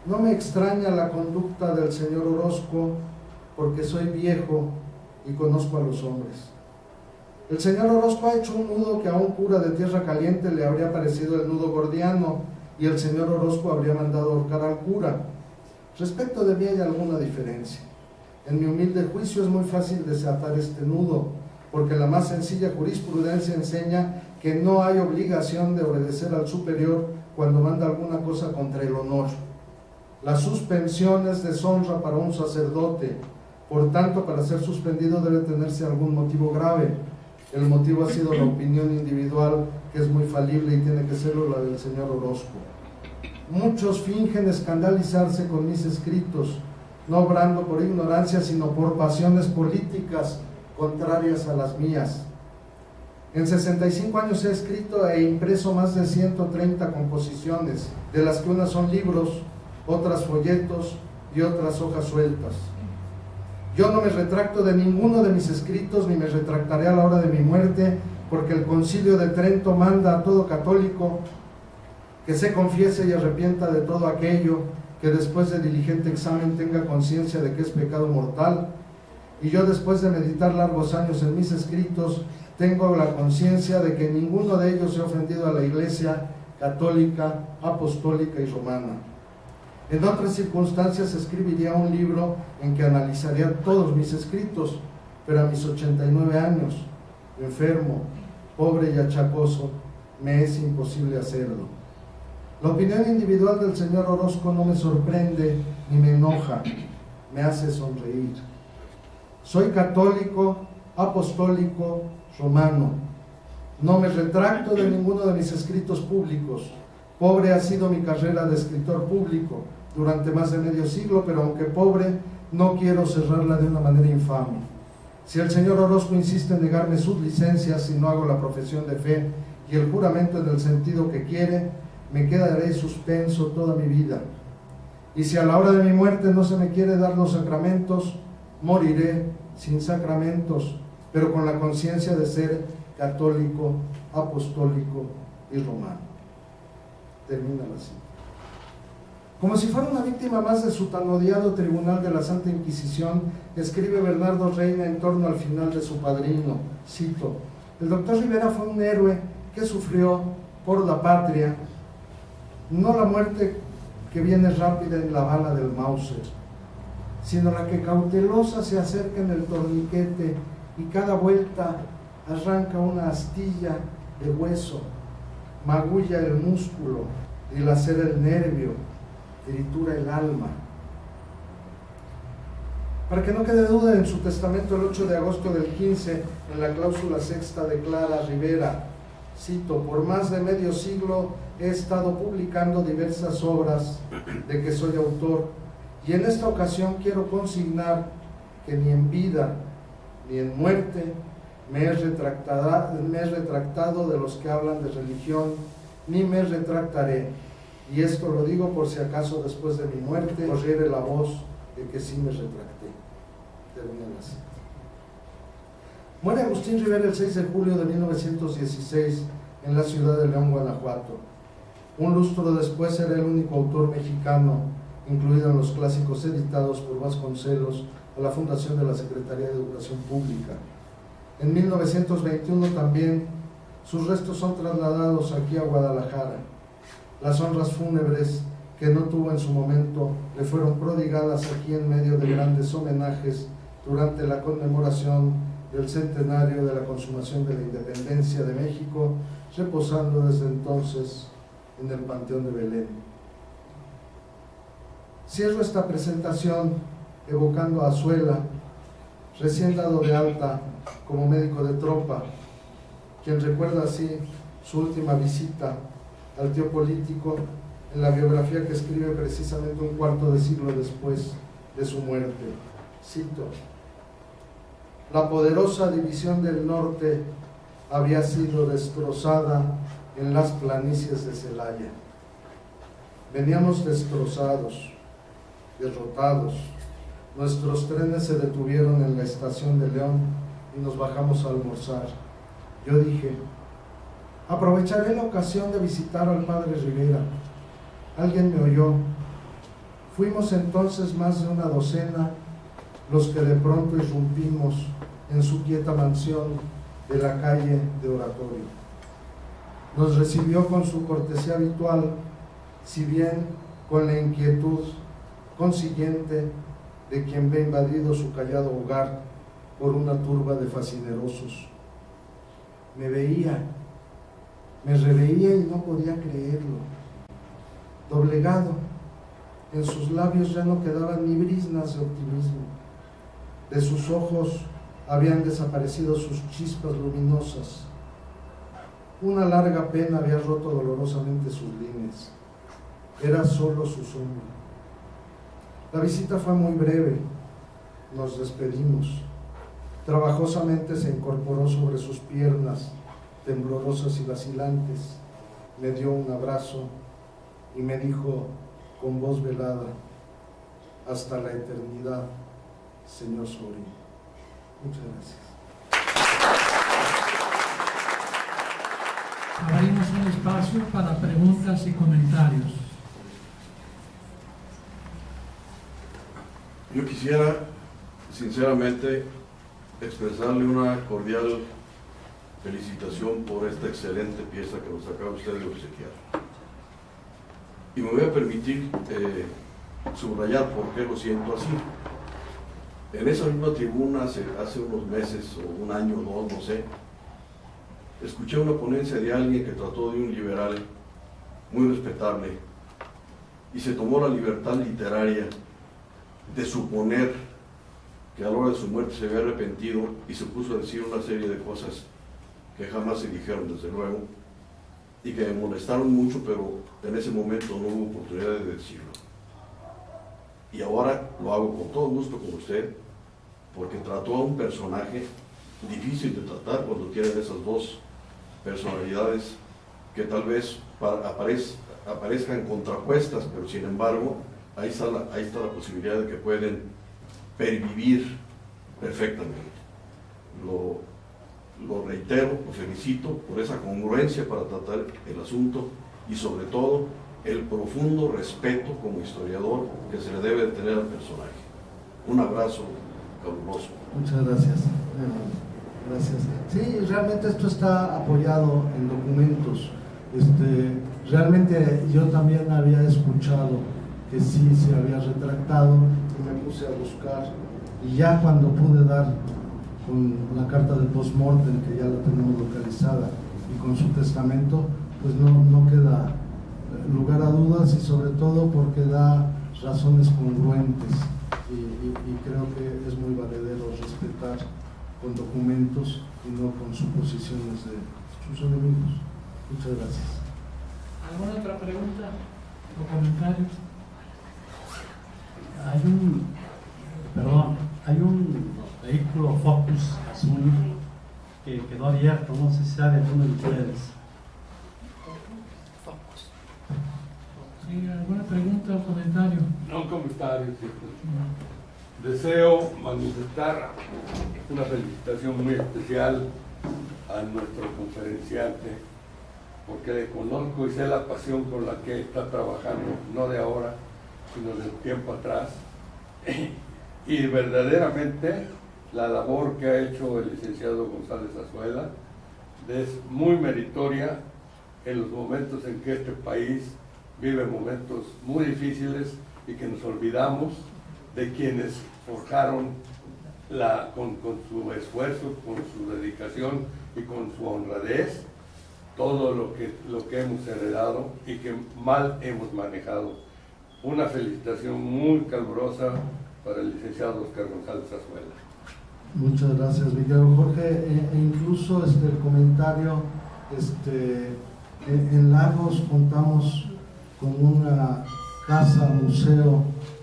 no me extraña la conducta del señor Orozco porque soy viejo y conozco a los hombres. El señor Orozco ha hecho un nudo que a un cura de Tierra Caliente le habría parecido el nudo gordiano y el señor Orozco habría mandado ahorcar al cura. Respecto de mí hay alguna diferencia. En mi humilde juicio es muy fácil desatar este nudo, porque la más sencilla jurisprudencia enseña que no hay obligación de obedecer al superior cuando manda alguna cosa contra el honor. La suspensión es deshonra para un sacerdote, por tanto, para ser suspendido debe tenerse algún motivo grave. El motivo ha sido la opinión individual, que es muy falible y tiene que serlo la del señor Orozco. Muchos fingen escandalizarse con mis escritos, no obrando por ignorancia, sino por pasiones políticas contrarias a las mías. En 65 años he escrito e impreso más de 130 composiciones, de las que unas son libros, otras folletos y otras hojas sueltas. Yo no me retracto de ninguno de mis escritos, ni me retractaré a la hora de mi muerte, porque el Concilio de Trento manda a todo católico que se confiese y arrepienta de todo aquello, que después de diligente examen tenga conciencia de que es pecado mortal. Y yo, después de meditar largos años en mis escritos, tengo la conciencia de que ninguno de ellos ha ofendido a la Iglesia católica, apostólica y romana. En otras circunstancias escribiría un libro en que analizaría todos mis escritos, pero a mis 89 años, enfermo, pobre y achacoso, me es imposible hacerlo. La opinión individual del señor Orozco no me sorprende ni me enoja, me hace sonreír. Soy católico, apostólico, romano. No me retracto de ninguno de mis escritos públicos. Pobre ha sido mi carrera de escritor público durante más de medio siglo, pero aunque pobre, no quiero cerrarla de una manera infame. Si el señor Orozco insiste en negarme sus licencias si no hago la profesión de fe y el juramento en el sentido que quiere, me quedaré suspenso toda mi vida. Y si a la hora de mi muerte no se me quiere dar los sacramentos, moriré sin sacramentos, pero con la conciencia de ser católico, apostólico y romano. Termina la cita. Como si fuera una víctima más de su tan odiado tribunal de la Santa Inquisición, escribe Bernardo Reina en torno al final de su padrino, cito: el doctor Rivera fue un héroe que sufrió por la patria, no la muerte que viene rápida en la bala del Mauser, sino la que cautelosa se acerca en el torniquete y cada vuelta arranca una astilla de hueso, magulla el músculo, dilacera el nervio, tritura el alma. Para que no quede duda, en su testamento el 8 de agosto del 15, en la cláusula sexta, declara Rivera, cito: por más de medio siglo he estado publicando diversas obras de que soy autor, y en esta ocasión quiero consignar que ni en vida ni en muerte me he retractado de los que hablan de religión, ni me retractaré. Y esto lo digo por si acaso después de mi muerte corriere la voz de que sí me retracté. Termina la cita. Muere Agustín Rivera el 6 de julio de 1916 en la ciudad de León, Guanajuato. Un lustro después era el único autor mexicano incluido en los clásicos editados por Vasconcelos a la fundación de la Secretaría de Educación Pública. En 1921 también sus restos son trasladados aquí a Guadalajara. Las honras fúnebres que no tuvo en su momento le fueron prodigadas aquí en medio de grandes homenajes durante la conmemoración del centenario de la consumación de la independencia de México, reposando desde entonces en el Panteón de Belén. Cierro esta presentación evocando a Azuela, recién dado de alta como médico de tropa, quien recuerda así su última visita al tío político en la biografía que escribe precisamente un cuarto de siglo después de su muerte. Cito: la poderosa división del norte había sido destrozada en las planicies de Celaya. Veníamos destrozados, derrotados. Nuestros trenes se detuvieron en la estación de León y nos bajamos a almorzar. Yo dije: aprovecharé la ocasión de visitar al padre Rivera. Alguien me oyó. Fuimos entonces más de una docena los que de pronto irrumpimos en su quieta mansión de la calle de Oratorio. Nos recibió con su cortesía habitual, si bien con la inquietud consiguiente de quien ve invadido su callado hogar por una turba de fascinerosos. Me veía, me reveía y no podía creerlo. Doblegado, en sus labios ya no quedaban ni briznas de optimismo. De sus ojos habían desaparecido sus chispas luminosas. Una larga pena había roto dolorosamente sus líneas. Era solo su sombra. La visita fue muy breve. Nos despedimos. Trabajosamente se incorporó sobre sus piernas, temblorosas y vacilantes. Me dio un abrazo y me dijo con voz velada: hasta la eternidad, señor Sorín. Muchas gracias. Abrimos un espacio para preguntas y comentarios. Yo quisiera, sinceramente, expresarle una cordial felicitación por esta excelente pieza que nos acaba usted de obsequiar. Y me voy a permitir subrayar por qué lo siento así. En esa misma tribuna, hace unos meses o un año o dos, no sé, escuché una ponencia de alguien que trató de un liberal muy respetable y se tomó la libertad literaria de suponer que a la hora de su muerte se había arrepentido y se puso a decir una serie de cosas que jamás se dijeron, desde luego, y que me molestaron mucho, pero en ese momento no hubo oportunidad de decirlo. Y ahora lo hago con todo gusto con usted, porque trató a un personaje difícil de tratar cuando tienen esas dos personalidades que tal vez aparezcan contrapuestas, pero sin embargo ahí está la posibilidad de que pueden pervivir perfectamente. Lo reitero, lo felicito por esa congruencia para tratar el asunto y sobre todo el profundo respeto como historiador que se le debe de tener al personaje. Un abrazo caluroso. Muchas gracias. Gracias. Sí, realmente esto está apoyado en documentos. Realmente yo también había escuchado que sí se había retractado y me puse a buscar, y ya cuando pude dar con la carta de post-mortem, que ya la tenemos localizada, y con su testamento, pues no queda lugar a dudas, y sobre todo porque da razones congruentes, y creo que es muy valedero respetar con documentos y no con suposiciones de sus enemigos. Muchas gracias. ¿Alguna otra pregunta o comentario? Hay un vehículo Focus azul que quedó abierto, no sé si sabe dónde de ustedes. Sí, ¿alguna pregunta o comentario? No, un comentario, sí. Deseo manifestar una felicitación muy especial a nuestro conferenciante, porque le conozco y sé la pasión con la que está trabajando, no de ahora, sino de tiempo atrás. Y verdaderamente la labor que ha hecho el licenciado González Azuela es muy meritoria en los momentos en que este país vive momentos muy difíciles y que nos olvidamos de quienes forjaron con su esfuerzo, con su dedicación y con su honradez todo lo que hemos heredado y que mal hemos manejado. Una felicitación muy calurosa para el licenciado Oscar González Azuela. Muchas gracias, Miguel Jorge. Incluso el comentario, en Lagos contamos con una casa museo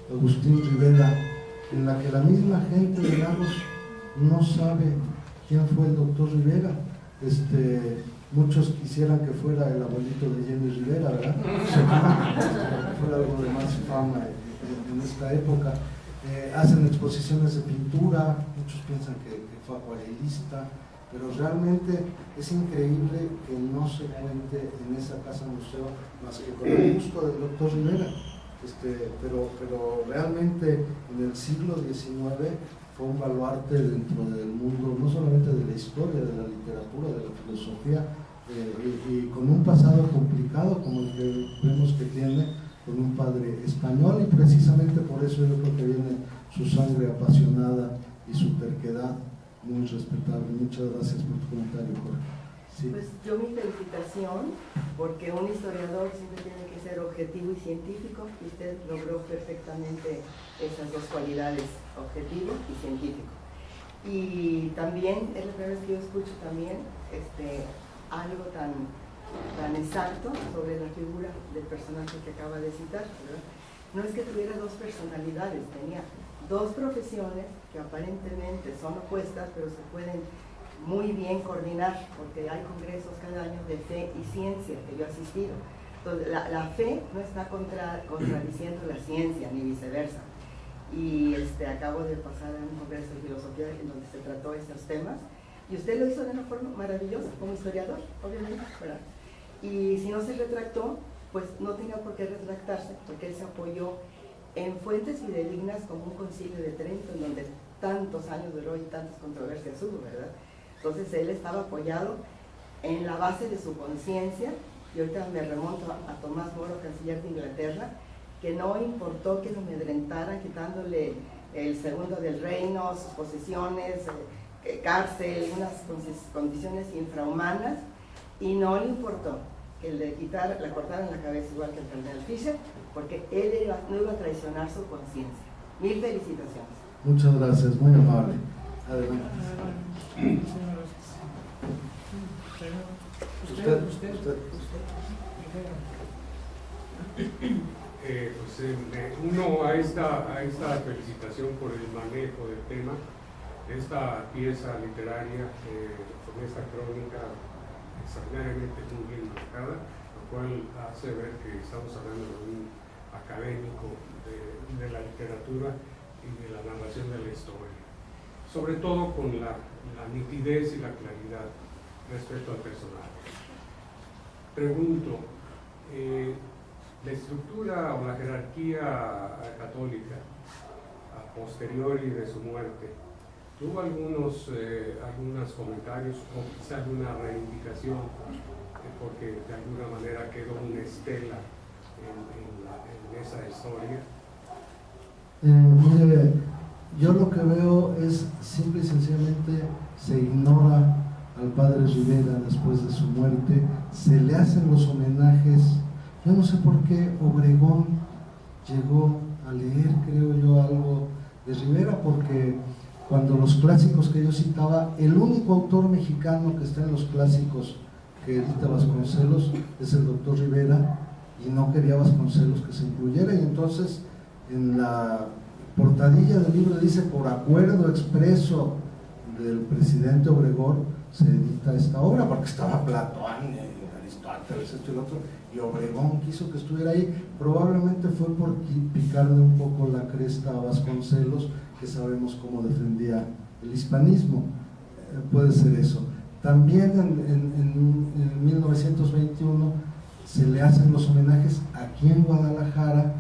Agustín Rivera, en la que la misma gente de Lagos no sabe quién fue el doctor Rivera. Muchos quisieran que fuera el abuelito de Jenny Rivera, ¿verdad? Que fuera algo de más fama en esta época. Hacen exposiciones de pintura, muchos piensan que fue acuarelista, pero realmente es increíble que no se cuente en esa casa museo más que con el gusto del doctor Rivera. Pero realmente en el siglo XIX fue un baluarte dentro del mundo, no solamente de la historia, de la literatura, de la filosofía, y con un pasado complicado como el que vemos que tiene, con un padre español, y precisamente por eso yo creo que viene su sangre apasionada y su terquedad muy respetable. Muchas gracias por tu comentario, Jorge. Sí. Pues yo mi felicitación, porque un historiador siempre tiene que ser objetivo y científico, y usted logró perfectamente esas dos cualidades, objetivo y científico. Y también es la primera vez que yo escucho también algo tan exacto sobre la figura del personaje que acaba de citar, ¿verdad? No es que tuviera dos personalidades, tenía dos profesiones que aparentemente son opuestas, pero se pueden muy bien coordinar, porque hay congresos cada año de fe y ciencia que yo he asistido. Entonces, la fe no está contradiciendo la ciencia, ni viceversa. Y acabo de pasar a un congreso de filosofía en donde se trató estos temas, y usted lo hizo de una forma maravillosa, como historiador, obviamente, ¿verdad? Y si no se retractó, pues no tenía por qué retractarse, porque él se apoyó en fuentes fidedignas como un concilio de Trento, en donde tantos años duró y tantas controversias hubo, ¿verdad? Entonces él estaba apoyado en la base de su conciencia, y ahorita me remonto a Tomás Moro, canciller de Inglaterra, que no importó que lo amedrentaran quitándole el segundo del reino, sus posesiones, cárcel, unas condiciones infrahumanas, y no le importó que le cortaran la cabeza igual que el cardenal Fischer, porque él no iba a traicionar su conciencia. Mil felicitaciones. Muchas gracias, muy amable. Adelante. Usted. Uno a esta felicitación por el manejo del tema, esta pieza literaria con esta crónica extraordinariamente muy bien marcada, lo cual hace ver que estamos hablando de un académico de la literatura y de la narración de la historia, sobre todo con la nitidez y la claridad respecto al personaje. Pregunto, la estructura o la jerarquía católica a posteriori de su muerte, ¿tuvo algunos comentarios o quizá alguna reivindicación porque de alguna manera quedó una estela en esa historia? Mire, yo lo que veo es simple y sencillamente se ignora al padre Rivera después de su muerte, se le hacen los homenajes. Yo no sé por qué Obregón llegó a leer, creo yo, algo de Rivera, porque cuando los clásicos que yo citaba, el único autor mexicano que está en los clásicos que edita Vasconcelos es el doctor Rivera, y no quería Vasconcelos que se incluyera, y entonces en la portadilla del libro dice: por acuerdo expreso del presidente Obregón se edita esta obra, porque estaba Platón, Aristóteles, esto y lo otro, y Obregón quiso que estuviera ahí. Probablemente fue por picarle un poco la cresta a Vasconcelos, que sabemos cómo defendía el hispanismo. Puede ser eso. También en 1921 se le hacen los homenajes aquí en Guadalajara.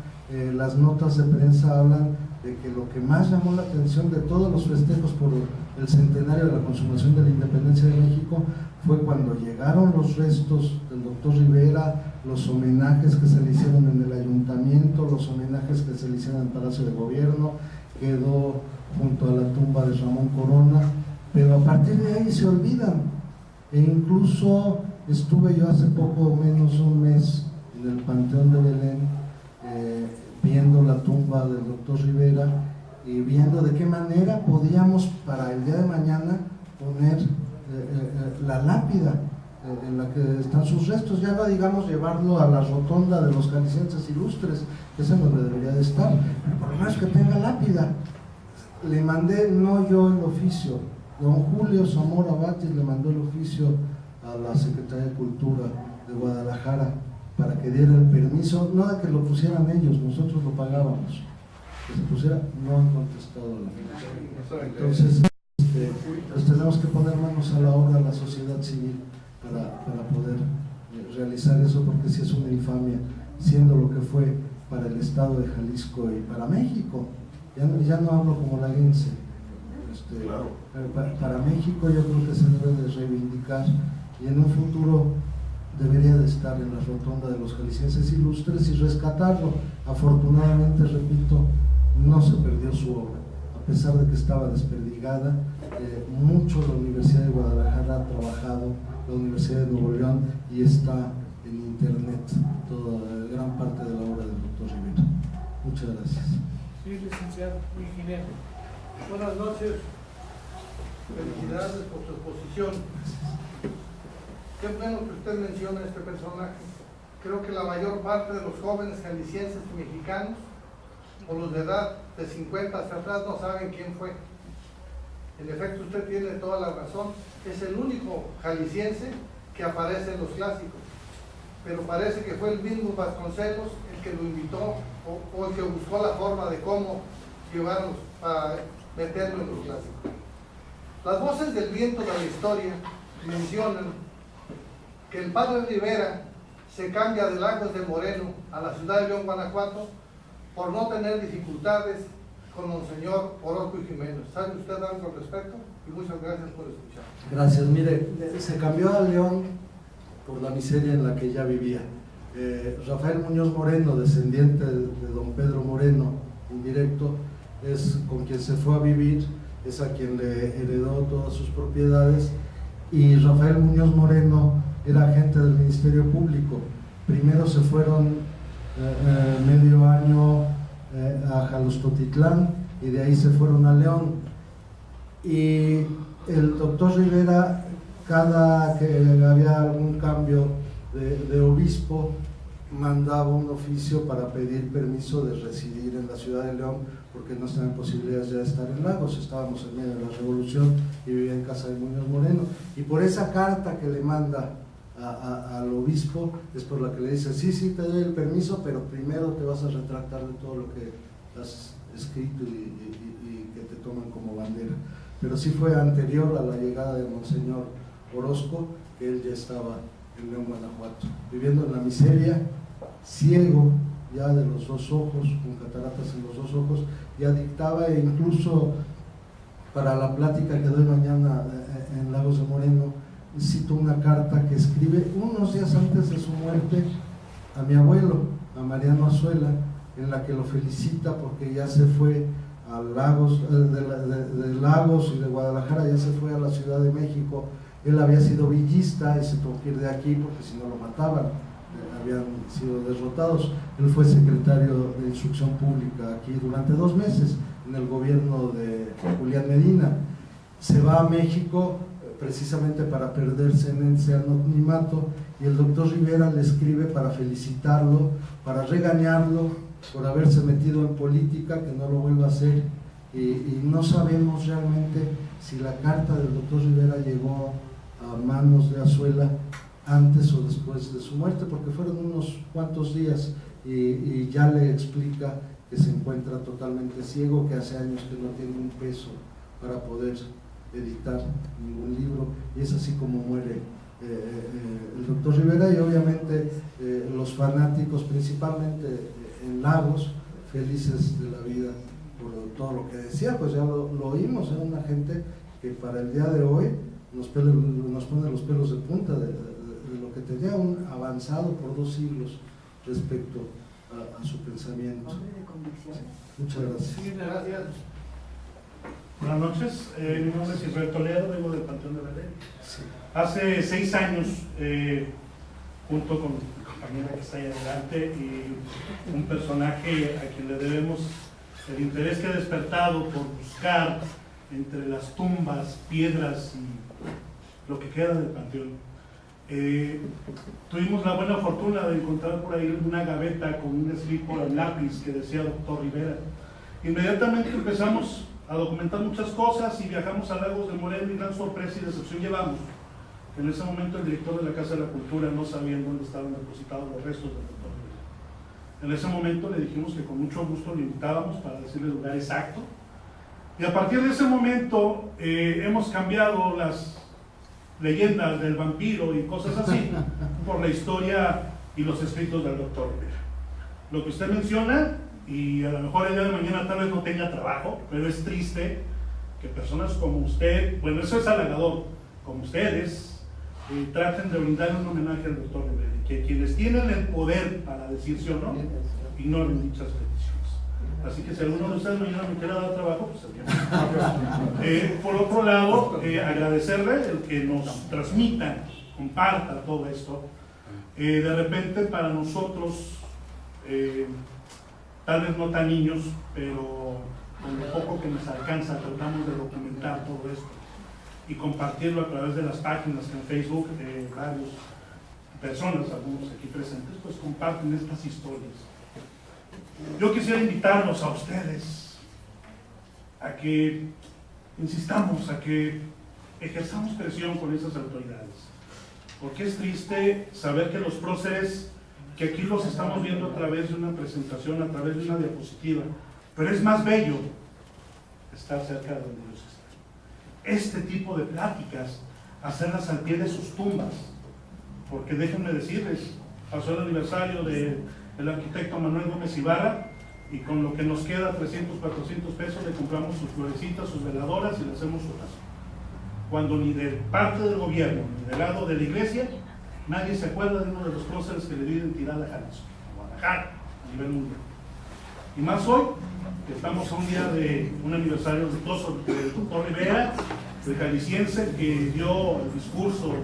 Las notas de prensa hablan de que lo que más llamó la atención de todos los festejos por el centenario de la consumación de la independencia de México fue cuando llegaron los restos del doctor Rivera, los homenajes que se le hicieron en el ayuntamiento, los homenajes que se le hicieron en el Palacio de Gobierno, quedó junto a la tumba de Ramón Corona, pero a partir de ahí se olvidan. E incluso estuve yo hace poco menos un mes en el Panteón de Belén, viendo la tumba del doctor Rivera y viendo de qué manera podíamos para el día de mañana poner la lápida en la que están sus restos, ya no digamos llevarlo a la rotonda de los jaliscienses ilustres, que es en donde debería de estar, pero por lo menos que tenga lápida. Le mandé, no yo el oficio, don Julio Zamora Batis le mandó el oficio a la Secretaría de Cultura de Guadalajara para que diera el permiso, no de que lo pusieran ellos, nosotros lo pagábamos, que se pusiera. No han contestado la misma. Entonces pues tenemos que poner manos a la obra a la sociedad civil para poder realizar eso, porque sí es una infamia, siendo lo que fue para el estado de Jalisco y para México. Ya no hablo como laguense. Claro. Para México yo creo que se debe de reivindicar, y en un futuro debería de estar en la rotonda de los jaliscienses ilustres y rescatarlo. Afortunadamente, repito, no se perdió su obra, a pesar de que estaba desperdigada. Mucho la Universidad de Guadalajara ha trabajado, la Universidad de Nuevo León, y está en internet toda gran parte de la obra del doctor Rivera. Muchas gracias. Sí, licenciado, ingeniero. Buenas noches. Felicidades por su exposición. Qué bueno que usted menciona este personaje. Creo que la mayor parte de los jóvenes jaliscienses y mexicanos, o los de edad de 50 hacia atrás, no saben quién fue. En efecto, usted tiene toda la razón. Es el único jalisciense que aparece en los clásicos. Pero parece que fue el mismo Vasconcelos el que lo invitó o el que buscó la forma de cómo llevarlos a meterlo en los clásicos. Las voces del viento de la historia mencionan que el padre Rivera se cambia de Lagos de Moreno a la ciudad de León, Guanajuato, por no tener dificultades con Monseñor Orozco y Jiménez. ¿Sabe usted algo al respecto? Y muchas gracias por escuchar. Gracias. Mire, se cambió a León por la miseria en la que ya vivía. Rafael Muñoz Moreno, descendiente de don Pedro Moreno, indirecto, es con quien se fue a vivir, es a quien le heredó todas sus propiedades, y Rafael Muñoz Moreno era agente del Ministerio Público. Primero se fueron medio año a Jalostotitlán y de ahí se fueron a León. Y el doctor Rivera, cada que había algún cambio de obispo, mandaba un oficio para pedir permiso de residir en la ciudad de León, porque no estaban posibilidades ya de estar en Lagos. Estábamos en medio de la revolución y vivía en casa de Muñoz Moreno, y por esa carta que le manda al obispo es por la que le dice: sí, te doy el permiso, pero primero te vas a retractar de todo lo que has escrito y que te toman como bandera. Pero sí fue anterior a la llegada de Monseñor Orozco, que él ya estaba en León, Guanajuato, viviendo en la miseria, ciego ya de los dos ojos, con cataratas en los dos ojos. Ya dictaba, e incluso para la plática que doy mañana en Lagos de Moreno, cito una carta que escribe unos días antes de su muerte a mi abuelo, a Mariano Azuela, en la que lo felicita porque ya se fue a Lagos, de Lagos y de Guadalajara, ya se fue a la Ciudad de México. Él había sido villista y se tuvo que ir de aquí porque si no lo mataban, habían sido derrotados. Él fue secretario de Instrucción Pública aquí durante 2 meses en el gobierno de Julián Medina. Se va a México precisamente para perderse en ese anonimato, y el doctor Rivera le escribe para felicitarlo, para regañarlo por haberse metido en política, que no lo vuelva a hacer, y no sabemos realmente si la carta del doctor Rivera llegó a manos de Azuela antes o después de su muerte, porque fueron unos cuantos días, y ya le explica que se encuentra totalmente ciego, que hace años que no tiene un peso para poder editar ningún libro, y es así como muere el doctor Rivera. Y obviamente los fanáticos, principalmente en Lagos, felices de la vida por todo lo que decía. Pues ya lo oímos, era una gente que para el día de hoy nos pone los pelos de punta de lo que tenía un avanzado por 2 siglos respecto a su pensamiento. Muchas gracias. Sí, gracias. Buenas noches, mi nombre es Israel Toledo, vengo del Panteón de Belén. Hace 6 años, junto con mi compañera que está ahí adelante y un personaje a quien le debemos el interés que ha despertado por buscar entre las tumbas, piedras y lo que queda del panteón, tuvimos la buena fortuna de encontrar por ahí una gaveta con un escrito en lápiz que decía Doctor Rivera. Inmediatamente empezamos a documentar muchas cosas y viajamos a Lagos de Moreno, y gran sorpresa y decepción llevamos. En ese momento el director de la Casa de la Cultura no sabía dónde estaban depositados los restos del doctor Rivera. En ese momento le dijimos que con mucho gusto le invitábamos para decirle el lugar exacto, y a partir de ese momento hemos cambiado las leyendas del vampiro y cosas así por la historia y los escritos del doctor Rivera. Lo que usted menciona, y a lo mejor el día de mañana tal vez no tenga trabajo, pero es triste que personas como usted, bueno, eso es halagador, como ustedes, traten de brindarle un homenaje al doctor Rivera, y que quienes tienen el poder para decir sí o no, ignoren dichas peticiones. Así que si alguno de ustedes mañana me quiera dar trabajo, pues sería. Por otro lado, agradecerle el que nos transmitan, compartan todo esto. De repente para nosotros, tal vez no tan niños, pero con lo poco que nos alcanza, tratamos de documentar todo esto y compartirlo a través de las páginas que en Facebook varias personas, algunos aquí presentes, pues comparten estas historias. Yo quisiera invitarlos a ustedes a que insistamos, a que ejerzamos presión con esas autoridades, porque es triste saber que los próceres, que aquí los estamos viendo a través de una presentación, a través de una diapositiva, pero es más bello estar cerca de donde ellos están. Este tipo de pláticas, hacerlas al pie de sus tumbas, porque déjenme decirles, pasó el aniversario del arquitecto Manuel Gómez Ibarra, y con lo que nos queda, 300, 400 pesos, le compramos sus florecitas, sus veladoras y le hacemos su oración. Cuando ni de parte del gobierno, ni del lado de la iglesia, nadie se acuerda de uno de los próceres que le dio identidad a Jalisco, a Guadalajara, a nivel mundial. Y más hoy, que estamos a un día de un aniversario luctuoso del doctor Rivera, el jalisciense que dio el discurso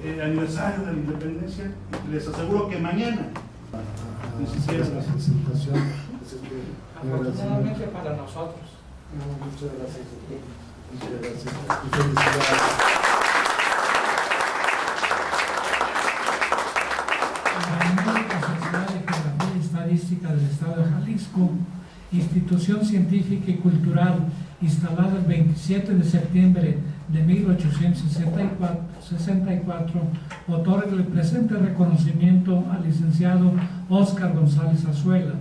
de aniversario de la independencia. Y les aseguro que mañana ni siquiera la presentación. Afortunadamente para nosotros. Muchas gracias, doctor. Muchas gracias. Y felicidades. La Sociedad de Geografía y Estadística del Estado de Jalisco, institución científica y cultural instalada el 27 de septiembre de 1864, otorga el presente reconocimiento al licenciado Óscar González Azuela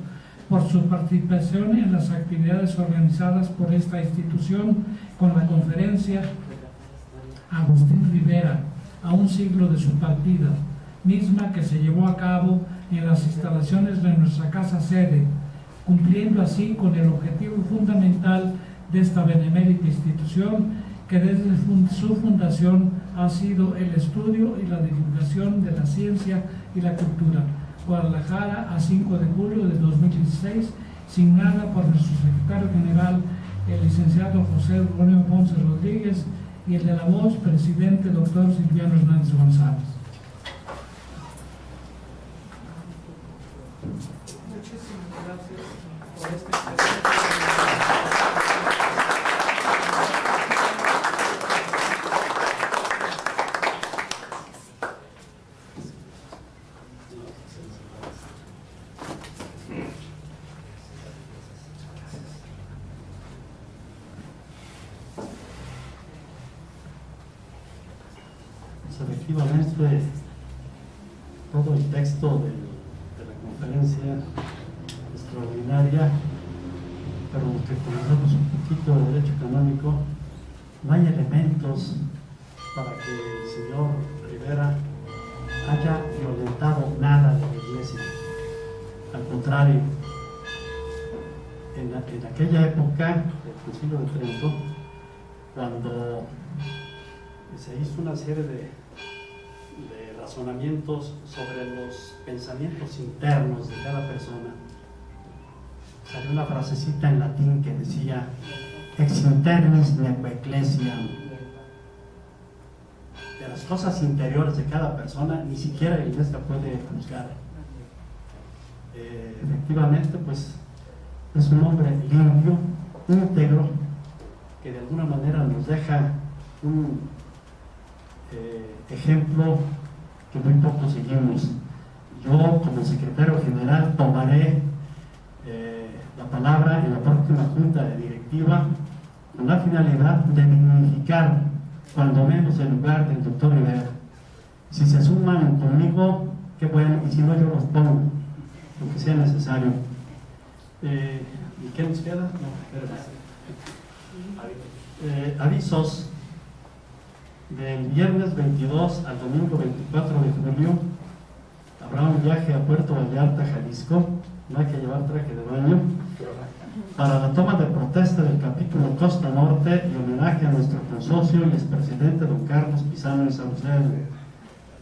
por su participación en las actividades organizadas por esta institución con la conferencia Agustín Rivera, a un siglo de su partida, misma que se llevó a cabo en las instalaciones de nuestra casa sede, cumpliendo así con el objetivo fundamental de esta benemérita institución, que desde su fundación ha sido el estudio y la divulgación de la ciencia y la cultura. Guadalajara, a 5 de julio de 2016, signada por nuestro secretario general, el licenciado José Eugenio Ponce Rodríguez, y el de la voz, presidente doctor Silviano Hernández González. Muchísimas gracias por este presente. Efectivamente, todo el texto de la conferencia extraordinaria, pero que conocemos un poquito de derecho canónico, no hay elementos para que el señor Rivera haya violentado nada de la Iglesia. Al contrario, en aquella época del Concilio de Trento, cuando se hizo una serie de razonamientos sobre los pensamientos internos de cada persona, salió una frasecita en latín que decía ex internis neque ecclesiam. De las cosas interiores de cada persona ni siquiera la Iglesia puede juzgar. Efectivamente, pues es un hombre limpio, íntegro, que de alguna manera nos deja un ejemplo que muy poco seguimos. Yo, como secretario general, tomaré la palabra en la próxima junta de directiva con la finalidad de dignificar cuando menos el lugar del doctor Rivera. Si se suman conmigo, qué bueno, y si no, yo los pongo, lo que sea necesario. ¿Y qué nos queda? No, avisos. Del viernes 22 al domingo 24 de julio habrá un viaje a Puerto Vallarta, Jalisco. No hay que llevar traje de baño, para la toma de protesta del capítulo Costa Norte y homenaje a nuestro consocio y expresidente don Carlos Pizano y Saucedo.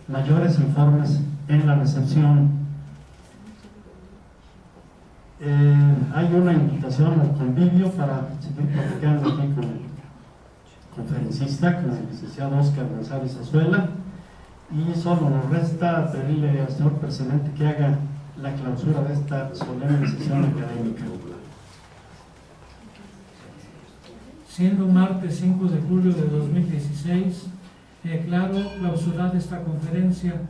Mayores informes en la recepción. Hay una invitación al convivio para seguir platicando aquí con el conferencista, con el licenciado Óscar González Azuela, y solo nos resta pedirle al señor presidente que haga la clausura de esta solemne sesión académica. Siendo martes 5 de julio de 2016, declaro clausurada esta conferencia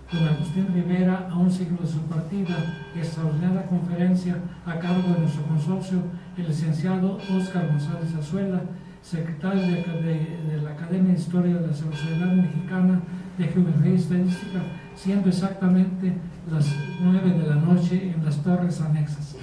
con Agustín Rivera, a un siglo de su partida, extraordinaria conferencia a cargo de nuestro consorcio, el licenciado Óscar González Azuela, secretario de la Academia de Historia de la Sociedad Mexicana de Geografía y Estadística, siendo exactamente las 9 de la noche en las torres anexas.